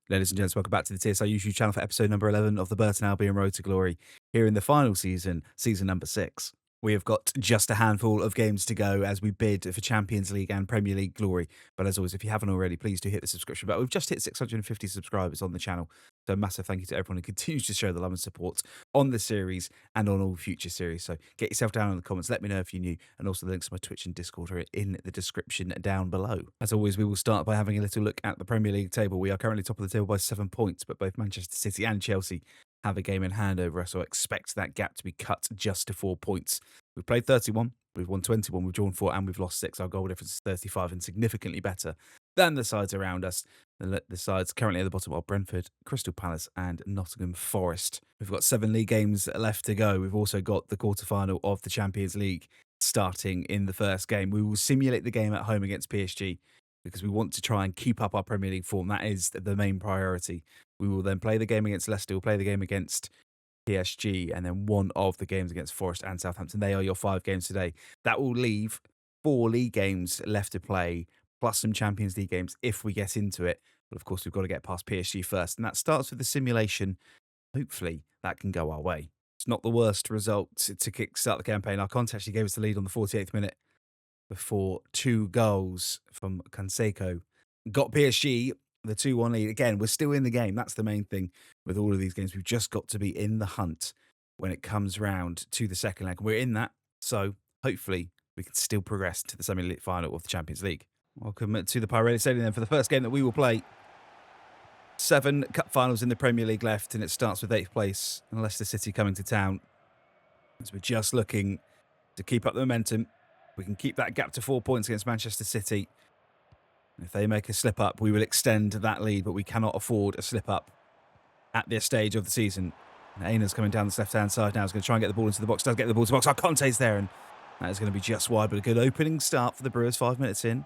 Ladies and gents, welcome back to the TSR YouTube channel for episode number 11 of the Burton Albion Road to Glory, here in the final season, season number 6. We have got just a handful of games to go as we bid for Champions League and Premier League glory. But as always, if you haven't already, please do hit the subscription button. We've just hit 650 subscribers on the channel. So a massive thank you to everyone who continues to show the love and support on this series and on all future series. So get yourself down in the comments. Let me know if you're new. And also the links to my Twitch and Discord are in the description down below. As always, we will start by having a little look at the Premier League table. We are currently top of the table by 7 points, but both Manchester City and Chelsea have a game in hand over us, so I expect that gap to be cut just to 4 points. We've played 31, we've won 21, we've drawn 4, and we've lost 6. Our goal difference is 35 and significantly better than the sides around us. The sides currently at the bottom are Brentford, Crystal Palace, and Nottingham Forest. We've got 7 league games left to go. We've also got the quarterfinal of the Champions League starting in the first game. We will simulate the game at home against PSG because we want to try and keep up our Premier League form. That is the main priority. We will then play the game against Leicester, we'll play the game against PSG, and then one of the games against Forest and Southampton. They are your 5 games today. That will leave 4 league games left to play, plus some Champions League games if we get into it. But of course, we've got to get past PSG first, and that starts with the simulation. Hopefully, that can go our way. It's not the worst result to kick-start the campaign. Our Conte actually gave us the lead on the 48th minute before 2 goals from Canseco got PSG the 2-1 lead. Again, we're still in the game. That's the main thing with all of these games. We've just got to be in the hunt when it comes round to the second leg. We're in that, so hopefully we can still progress to the semi-final of the Champions League. Welcome to the Pirelli Stadium then for the first game that we will play. 7 cup finals in the Premier League left, and it starts with 8th place and Leicester City coming to town. As we're just looking to keep up the momentum. We can keep that gap to 4 points against Manchester City. If they make a slip-up, we will extend that lead, but we cannot afford a slip-up at this stage of the season. Aina's coming down this left-hand side now. He's going to try and get the ball into the box. Does get the ball into the box. Conte's there, and that is going to be just wide, but a good opening start for the Brewers, 5 minutes in.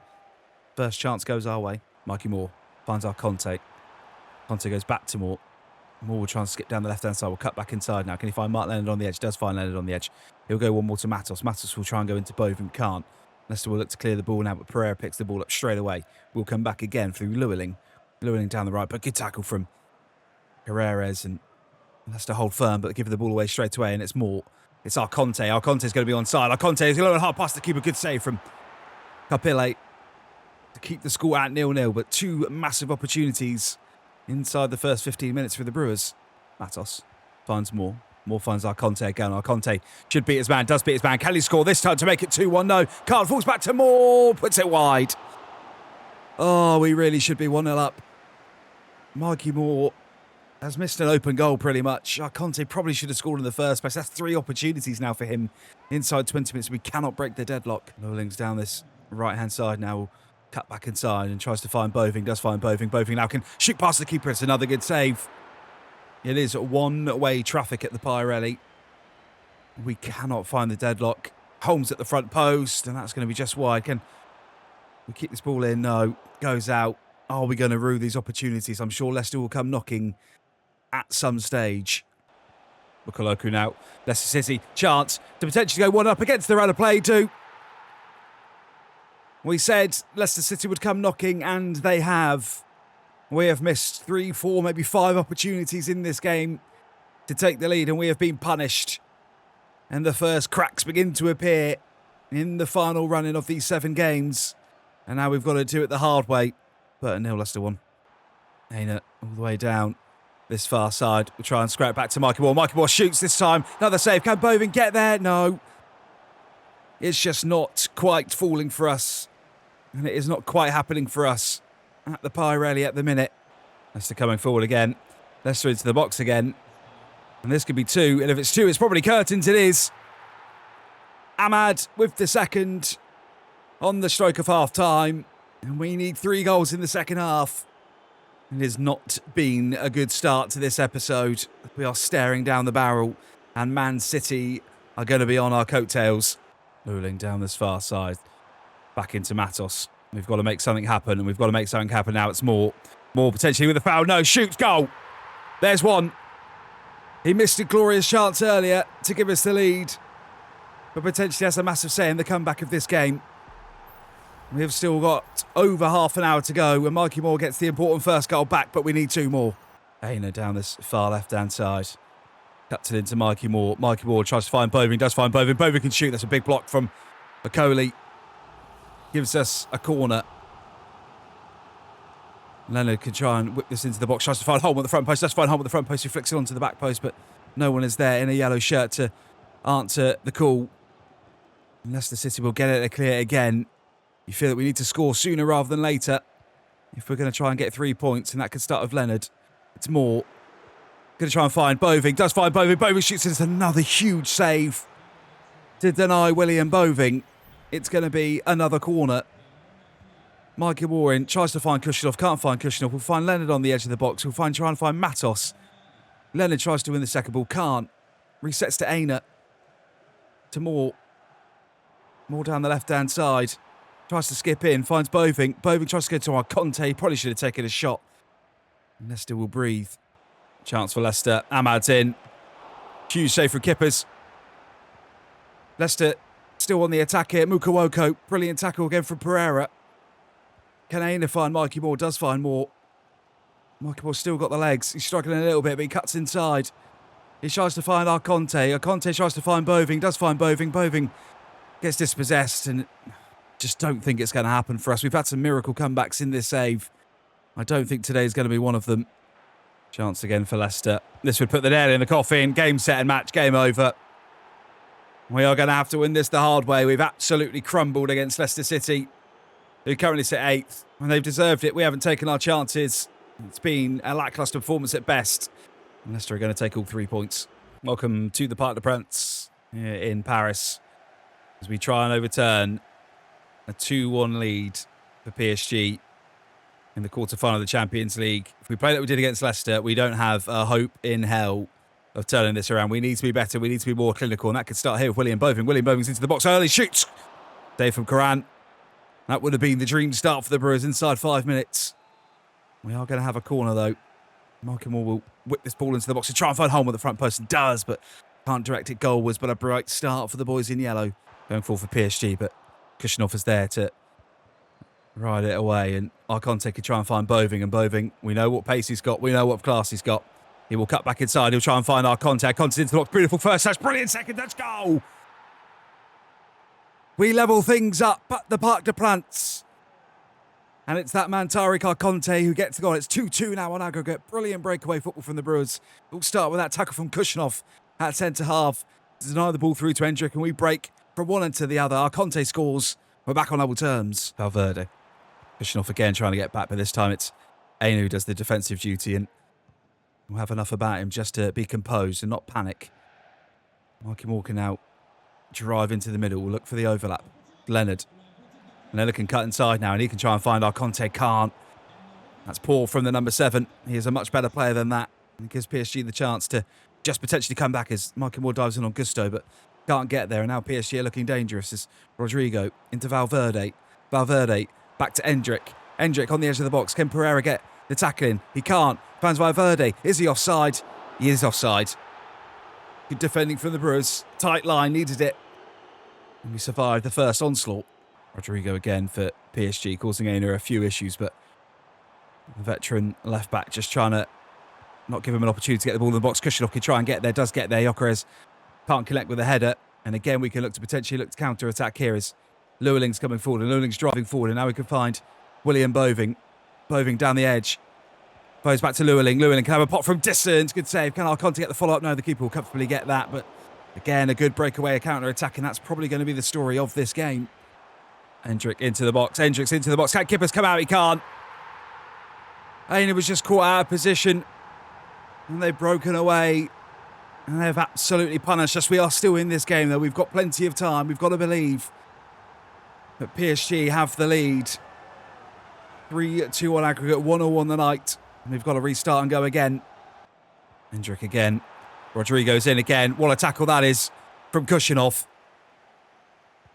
First chance goes our way. Mikey Moore finds our Conte. Conte goes back to Moore. Moore will try and skip down the left-hand side. We'll cut back inside now. Can he find Mark Leonard on the edge? Does find Leonard on the edge. He'll go one more to Matos. Matos will try and go into Bovin. Can't. Leicester will look to clear the ball now, but Pereira picks the ball up straight away. We'll come back again through Llewellyn. Llewellyn down the right, but good tackle from Herrera, and Leicester hold firm, but give the ball away straight away, and it's Moore. It's our Conte. Our Conte's going to be onside. Our Conte is going to hard pass to keep a good save from Capille to keep the score at 0-0, but 2 massive opportunities inside the first 15 minutes for the Brewers. Matos finds Moore. Moore finds our Conte again. Our Conte should beat his man, does beat his man. Can he score this time to make it 2-1? No. Card falls back to Moore, puts it wide. Oh, we really should be 1-0 up. Mikey Moore has missed an open goal pretty much. Our Conte probably should have scored in the first place. That's 3 opportunities now for him inside 20 minutes. We cannot break the deadlock. Llewellyn's down this right-hand side now. We'll cut back inside and tries to find Boving. Does find Boving. Boving now can shoot past the keeper. It's another good save. It is one-way traffic at the Pirelli. We cannot find the deadlock. Holmes at the front post, and that's going to be just wide. Can we keep this ball in? No. Goes out. Are we going to rue these opportunities? I'm sure Leicester will come knocking at some stage. Mukoloku now. Leicester City, chance to potentially go 1-up against the run of play too. We said Leicester City would come knocking, and they have. We have missed 3, 4, maybe 5 opportunities in this game to take the lead, and we have been punished. And the first cracks begin to appear in the final running of these 7 games. And now we've got to do it the hard way. Burton 0, Leicester 1. Aina all the way down this far side. We'll try and scrap back to Mikey Moore. Mikey Moore shoots this time. Another save. Can Bovin get there? No. It's just not quite falling for us. And it is not quite happening for us at the Pirelli at the minute. Leicester coming forward again. Leicester into the box again. And this could be 2. And if it's 2, it's probably curtains. It is. Ahmad with the second on the stroke of half-time. And we need 3 goals in the second half. It has not been a good start to this episode. We are staring down the barrel. And Man City are going to be on our coattails. Rolling down this far side. Back into Matos. We've got to make something happen, and we've got to make something happen now. It's Moore. Moore potentially with a foul. No, shoots, goal. There's one. He missed a glorious chance earlier to give us the lead, but potentially has a massive say in the comeback of this game. We've still got over half an hour to go when Mikey Moore gets the important first goal back, but we need 2 more. Aina down this far left-hand side. Cuts it into Mikey Moore. Mikey Moore tries to find Boving, does find Boving. Boving can shoot. That's a big block from Okoli. Gives us a corner. Leonard can try and whip this into the box. Tries to find Holm at the front post. Does find Holm at the front post. He flicks it onto the back post, but no one is there in a yellow shirt to answer the call. And Leicester City will get it to clear again. You feel that we need to score sooner rather than later if we're going to try and get 3 points, and that could start with Leonard. It's Moore. Going to try and find Boving. Does find Boving. Boving shoots it. It's another huge save to deny William Boving. It's going to be another corner. Mikey Warren tries to find Kushinov. Can't find Kushinov. We'll find Leonard on the edge of the box. We'll try and find Matos. Leonard tries to win the second ball. Can't. Resets to Aina. To Moore. Moore down the left-hand side. Tries to skip in. Finds Boving. Boving tries to go to our Conte. Probably should have taken a shot. Leicester will breathe. Chance for Leicester. Ahmad's in. Huge save from Kippers. Leicester still on the attack here. Mukawoko. Brilliant tackle again from Pereira. Can Aina find Mikey Moore? Does find Moore. Mikey Moore's still got the legs. He's struggling a little bit, but he cuts inside. He tries to find our Conte. Our Conte tries to find Boving. Does find Boving. Boving gets dispossessed, and just don't think it's going to happen for us. We've had some miracle comebacks in this save. I don't think today's going to be one of them. Chance again for Leicester. This would put the nail in the coffin. Game, set and match. Game over. We are going to have to win this the hard way. We've absolutely crumbled against Leicester City, who currently sit 8th, and they've deserved it. We haven't taken our chances. It's been a lacklustre performance at best. And Leicester are going to take all 3 points. Welcome to the Parc des Princes here in Paris as we try and overturn a 2-1 lead for PSG in the quarter-final of the Champions League. If we play like we did against Leicester, we don't have a hope in hell of turning this around. We need to be better. We need to be more clinical, and that could start here with William Boving. William Boving's into the box early. Shoots! Save from Karan. That would have been the dream start for the Brewers inside 5 minutes. We are going to have a corner, though. Mikey Moore will whip this ball into the box to try and find Holm at the front post. And does, but can't direct it goalwards. But a bright start for the boys in yellow. Going forward for PSG, but Kushinov is there to ride it away. And Arconte could try and find Boving. And Boving, we know what pace he's got. We know what class he's got. He will cut back inside. He'll try and find Arconte. Arconte's into the box. Beautiful first touch. Brilliant second touch. Goal! We level things up at the Parc des Princes. And it's that man, Tariq Arconte, who gets the goal. It's 2-2 now on aggregate. Brilliant breakaway football from the Brewers. We'll start with that tackle from Kushinov at centre-half. Deny the ball through to Hendrick, and we break from one end to the other. Arconte scores. We're back on level terms. Valverde. Kushinov again trying to get back, but this time it's Aina who does the defensive duty, and we'll have enough about him just to be composed and not panic. Mikey Moore can now drive into the middle. We'll look for the overlap. Leonard can cut inside now, and he can try and find Arconte. Can't. That's poor from the number 7. He is a much better player than that. And it gives PSG the chance to just potentially come back as Mikey Moore dives in on Gusto, but can't get there. And now PSG are looking dangerous as Rodrigo into Valverde. Valverde back to Hendrick. Hendrick on the edge of the box. Can Pereira get the tackle in? He can't. Finds Valverde. Is he offside? He is offside. Good defending from the Brewers. Tight line, needed it. And we survived the first onslaught. Rodrigo again for PSG, causing Aina a few issues, but the veteran left-back just trying to not give him an opportunity to get the ball in the box. Kushinov can try and get there, does get there. Gyökeres can't connect with a header. And again, we can potentially look to counter-attack here as Llewellyn's coming forward, and Llewellyn's driving forward, and now we can find William Boving. Boving down the edge. Goes back to Llewellyn. Llewellyn can have a pot from distance. Good save. Can Arconte get the follow-up? No, the keeper will comfortably get that, but again, a good breakaway, a counter-attack, and that's probably going to be the story of this game. Hendrick into the box. Hendrick's into the box. Can Kippers come out? He can't. Aina was just caught out of position. And they've broken away. And they've absolutely punished us. We are still in this game, though. We've got plenty of time. We've got to believe. But PSG have the lead. 3-2 on aggregate. 1-1 the night. And we've got to restart and go again. Hendrick again. Rodrigo's in again. What a tackle that is from Kushinov.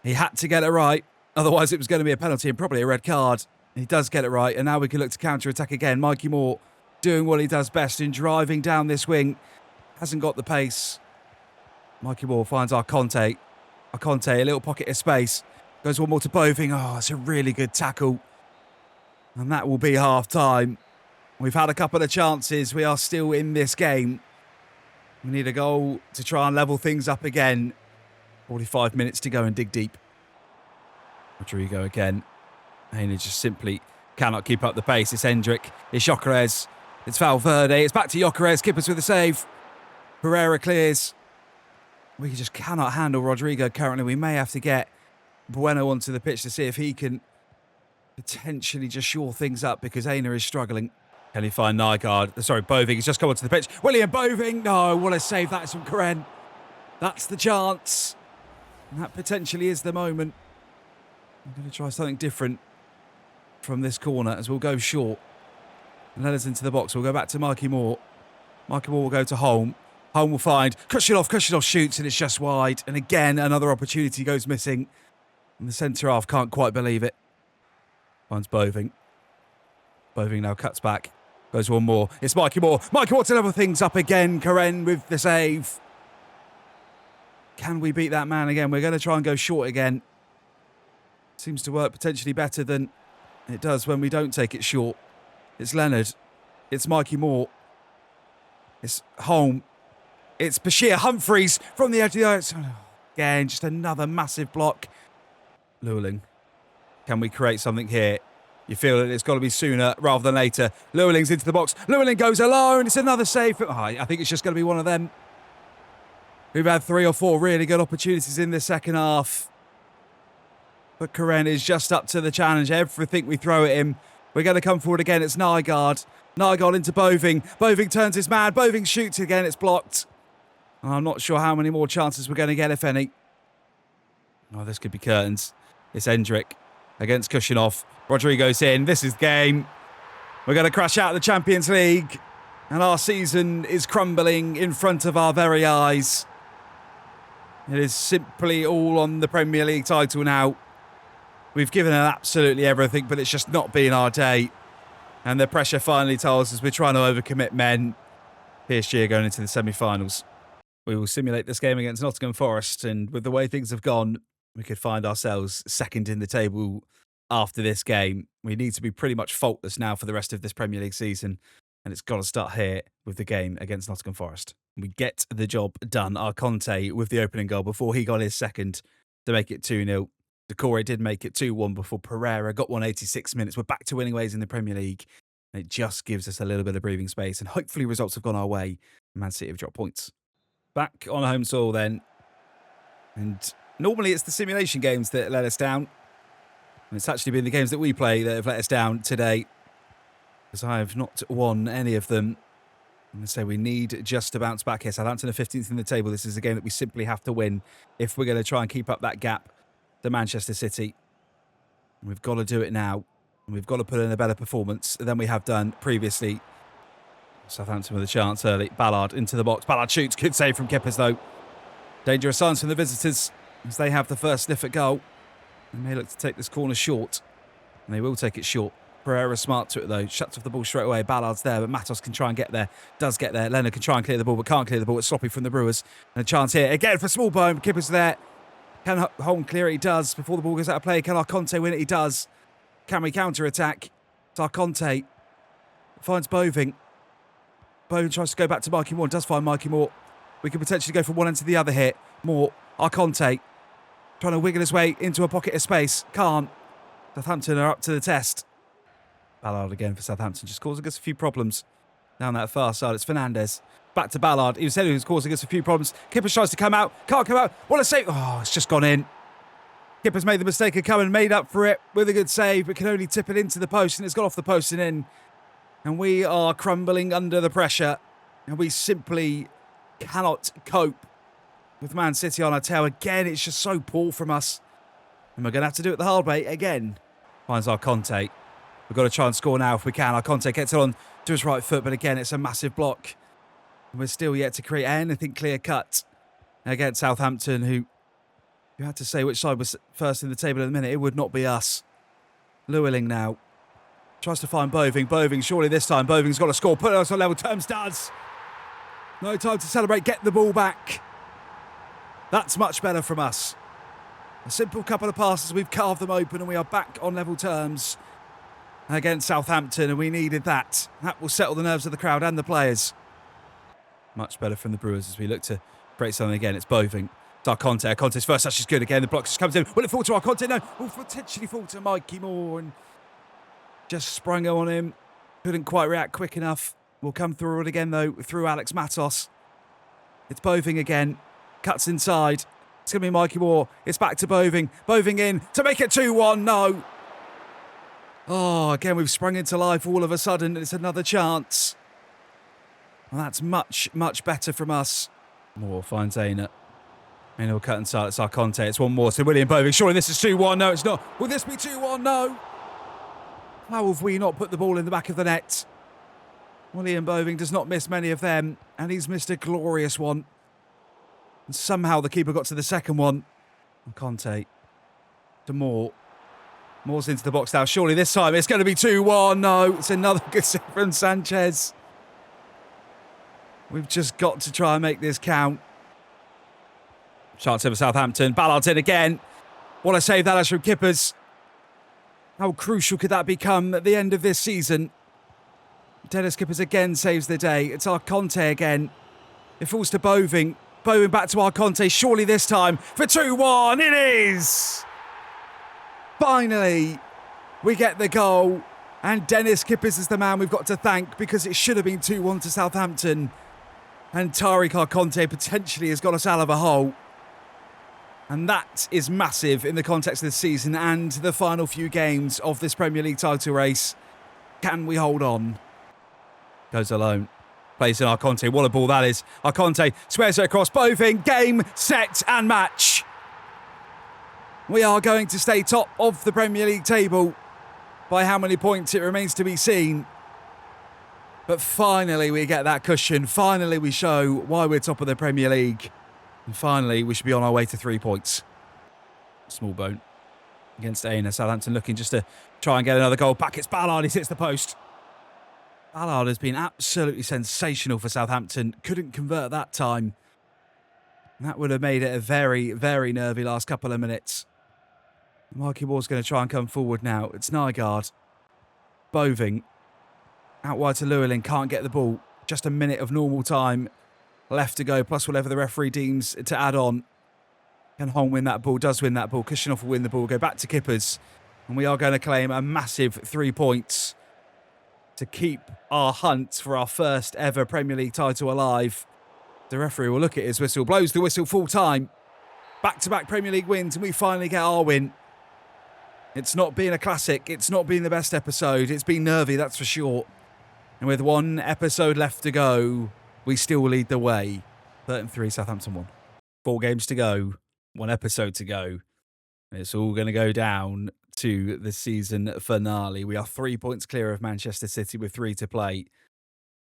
He had to get it right. Otherwise, it was going to be a penalty and probably a red card. He does get it right, and now we can look to counter-attack again. Mikey Moore doing what he does best in driving down this wing. Hasn't got the pace. Mikey Moore finds Arconte. Arconte, a little pocket of space. Goes one more to Boving. Oh, it's a really good tackle. And that will be half-time. We've had a couple of chances. We are still in this game. We need a goal to try and level things up again. 45 minutes to go and dig deep. Rodrigo again. Hainer just simply cannot keep up the pace. It's Hendrick. It's Gyökeres. It's Valverde. It's back to Gyökeres. Kippers with a save. Pereira clears. We just cannot handle Rodrigo currently. We may have to get Bueno onto the pitch to see if he can potentially just shore things up because Hainer is struggling. Can he find Nygaard? Sorry, Boving has just come onto the pitch. William Boving. No, what a save that is from Karen. That's the chance. And that potentially is the moment. I'm going to try something different from this corner as we'll go short. And let us into the box. We'll go back to Mikey Moore. Mikey Moore will go to Holm. Holm will find Kushinov. Kushinov shoots and it's just wide. And again, another opportunity goes missing. And the centre half can't quite believe it. Finds Boving. Boving now cuts back. Goes one more. It's Mikey Moore. Mikey Moore to level things up again. Karen with the save. Can we beat that man again? We're going to try and go short again. Seems to work potentially better than it does when we don't take it short. It's Leonard. It's Mikey Moore. It's Holm. It's Bashir Humphreys from the edge of the ice. Again, just another massive block. Llewellyn. Can we create something here? You feel that it's got to be sooner rather than later. Llewellyn's into the box. Llewellyn goes alone. It's another save. Oh, I think it's just going to be one of them. We've had 3 or 4 really good opportunities in the second half. But Karen is just up to the challenge. Everything we throw at him, we're going to come forward again. It's Nygaard. Nygaard into Boving. Boving turns his man. Boving shoots again. It's blocked. I'm not sure how many more chances we're going to get, if any. Oh, this could be curtains. It's Hendrick against Kushinov. Rodrigo's in. This is game. We're going to crash out of the Champions League. And our season is crumbling in front of our very eyes. It is simply all on the Premier League title now. We've given it absolutely everything, but it's just not been our day. And the pressure finally tells us we're trying to overcommit men. PSG are going into the semi-finals. We will simulate this game against Nottingham Forest, and with the way things have gone, we could find ourselves second in the table after this game. We need to be pretty much faultless now for the rest of this Premier League season, and it's got to start here with the game against Nottingham Forest. We get the job done. Our Conte with the opening goal before he got his second to make it 2-0. Decore did make it 2-1 before Pereira got 186 minutes. We're back to winning ways in the Premier League, and it just gives us a little bit of breathing space, and hopefully results have gone our way. Man City have dropped points. Back on home soil then, and normally it's the simulation games that let us down. And it's actually been the games that we play that have let us down today, because I have not won any of them. I'm going to say we need just to bounce back here. Southampton are 15th in the table. This is a game that we simply have to win if we're going to try and keep up that gap to Manchester City. And we've got to do it now. And we've got to put in a better performance than we have done previously. Southampton with a chance early. Ballard into the box. Ballard shoots. Good save from Kippers though. Dangerous signs from the visitors as they have the first sniff at goal. They may look to take this corner short. And they will take it short. Pereira smart to it though. Shuts off the ball straight away. Ballard's there, but Matos can try and get there. Does get there. Leonard can try and clear the ball, but can't clear the ball. It's sloppy from the Brewers. And a chance here. Again for Smallbone. Kippers there. Can Holm clear it? He does. Before the ball goes out of play. Can our Conte win it? He does. Can we counter-attack? It's our Conte. Finds Boving. Boving tries to go back to Mikey Moore. Does find Mikey Moore. We can potentially go from one end to the other here. Moore. Our Conte. Trying to wiggle his way into a pocket of space. Can't. Southampton are up to the test. Ballard again for Southampton. Just causing us a few problems down that far side. It's Fernandez. Back to Ballard. He said he was causing us a few problems. Kippers tries to come out. Can't come out. What a save. Oh, it's just gone in. Kippers made the mistake of coming, made up for it with a good save, but can only tip it into the post, and it's got off the post and in. And we are crumbling under the pressure, and we simply cannot cope with Man City on our tail. Again, it's just so poor from us. And we're going to have to do it the hard way again. Finds our Conte. We've got to try and score now if we can. Our Conte gets it on to his right foot, but again, it's a massive block. And we're still yet to create anything clear-cut against Southampton, who, if you had to say which side was first in the table at the minute, it would not be us. Llewellyn now. Tries to find Boving. Boving, surely this time. Boving's got to score. Put us on level terms. Does. No time to celebrate. Get the ball back. That's much better from us. A simple couple of passes, we've carved them open and we are back on level terms against Southampton, and we needed that. That will settle the nerves of the crowd and the players. Much better from the Brewers as we look to create something again. It's Boving. It's Arconte. Arconte's first touch is good again. The block just comes in. Will it fall to Arconte? No. Will potentially fall to Mikey Moore, and just sprung on him. Couldn't quite react quick enough. We'll come through it again though, through Alex Matos. It's Boving again. Cuts inside. It's going to be Mikey Moore. It's back to Boving. Boving in to make it 2-1. No. Oh, again, we've sprung into life all of a sudden. It's another chance. Well, that's much, much better from us. Moore finds Aina. Aina will cut inside. It's Arconte. It's one more. So William Boving. Surely this is 2-1. No, it's not. Will this be 2-1? No. How have we not put the ball in the back of the net? William Boving does not miss many of them, and he's missed a glorious one. And somehow the keeper got to the second one. Conte to Moore. Moore's into the box now. Surely this time it's going to be 2-1. No, it's another good save from Sanchez. We've just got to try and make this count. Chance over Southampton. Ballard's in again. What a save that is from Kippers. How crucial could that become at the end of this season? Dennis Kippers again saves the day. It's Arconte again. It falls to Boving. Boving back to Arconte. Surely this time for 2-1. It is! Finally, we get the goal. And Dennis Kippers is the man we've got to thank, because it should have been 2-1 to Southampton. And Tariq Arconte potentially has got us out of a hole. And that is massive in the context of the season and the final few games of this Premier League title race. Can we hold on? Goes alone. Plays in Arconte. What a ball that is. Arconte squares it across. Boving. Game, set and match. We are going to stay top of the Premier League table. By how many points it remains to be seen. But finally we get that cushion. Finally we show why we're top of the Premier League. And finally we should be on our way to 3 points. Small bone against Aina. Southampton looking just to try and get another goal back. It's Ballard. He hits the post. Ballard has been absolutely sensational for Southampton. Couldn't convert that time. That would have made it a very, very nervy last couple of minutes. Mikey Moore's going to try and come forward now. It's Nygaard. Boving. Out wide to Llewellyn. Can't get the ball. Just a minute of normal time left to go, plus whatever the referee deems to add on. Can Hong win that ball? Does win that ball. Kushinoff will win the ball. Go back to Kippers. And we are going to claim a massive 3 points to keep our hunt for our first ever Premier League title alive. The referee will look at his whistle, blows the whistle full time. Back-to-back Premier League wins, and we finally get our win. It's not been a classic. It's not been the best episode. It's been nervy, that's for sure. And with 1 episode left to go, we still lead the way. Burton 3, Southampton 1. 4 games to go, 1 episode to go. And it's all going to go down to the season finale. We are 3 points clear of Manchester City with 3 to play.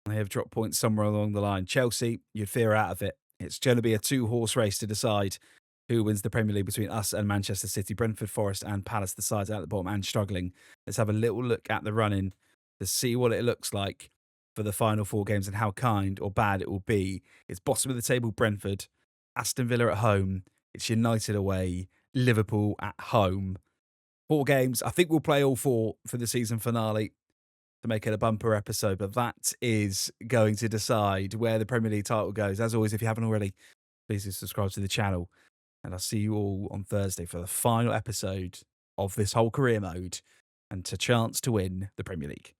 They have dropped points somewhere along the line. Chelsea, you'd fear out of it. It's going to be a 2-horse race to decide who wins the Premier League between us and Manchester City. Brentford, Forest and Palace, the sides out at the bottom and struggling. Let's have a little look at the run-in to see what it looks like for the final 4 games and how kind or bad it will be. It's bottom of the table, Brentford. Aston Villa at home. It's United away. Liverpool at home. 4 games. I think we'll play all 4 for the season finale to make it a bumper episode, but that is going to decide where the Premier League title goes. As always, if you haven't already, please do subscribe to the channel, and I'll see you all on Thursday for the final episode of this whole career mode and to chance to win the Premier League.